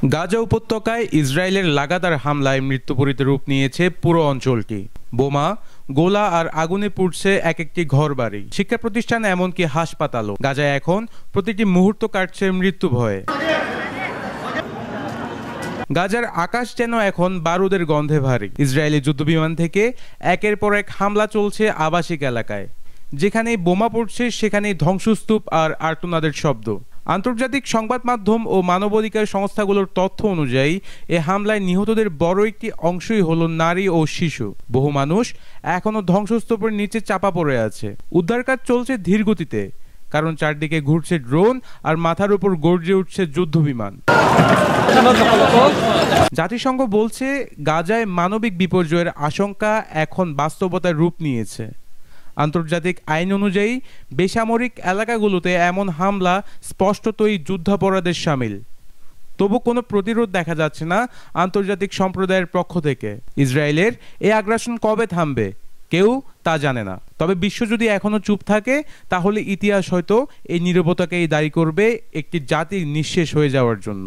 গাজা উপত্যকায় ইসরায়েলের লাগাতার হামলায় মৃত্যুপরিত রূপ নিয়েছে পুরো অঞ্চলটি। বোমা, গোলা আর আগুনে পুড়ছে এক একটি ঘরবাড়ি, শিক্ষা প্রতিষ্ঠান, এমনকি হাসপাতালও। গাজায় এখন প্রতিটি মুহূর্ত কাটছে মৃত্যু ভয়ে। গাজার আকাশ যেন এখন বারুদের গন্ধে ভারী। ইসরায়েলি যুদ্ধবিমান থেকে একের পর এক হামলা চলছে আবাসিক এলাকায়। যেখানেই বোমা পড়ছে সেখানেই ধ্বংসস্তূপ আর আর্তনাদের শব্দ। আন্তর্জাতিক সংবাদ মাধ্যম ও মানবাধিকার সংস্থাগুলোর তথ্য অনুযায়ী এ হামলায় নিহতদের বড় একটি অংশই হলো নারী ও শিশু। বহু মানুষ এখনও ধ্বংসস্তূপের নিচে চাপা পড়ে আছে। উদ্ধার কাজ চলছে ধীর গতিতে, কারণ চারদিকে ঘুরছে ড্রোন আর মাথার উপর গর্জে উঠছে যুদ্ধবিমান। জাতিসংঘ বলছে গাজায় মানবিক বিপর্যয়ের আশঙ্কা এখন বাস্তবতার রূপ নিয়েছে। আন্তর্জাতিক আইন অনুযায়ী বেসামরিক এলাকাগুলোতে এমন হামলা স্পষ্টতই যুদ্ধাপরাধের শামিল। তবু কোনো প্রতিরোধ দেখা যাচ্ছে না আন্তর্জাতিক সম্প্রদায়ের পক্ষ থেকে। ইসরায়েলের এই আগ্রাসন কবে থামবে কেউ তা জানে না। তবে বিশ্ব যদি এখনো চুপ থাকে, তাহলে ইতিহাস হয়তো এই নীরবতাকেই দায়ী করবে একটি জাতির নিঃশেষ হয়ে যাওয়ার জন্য।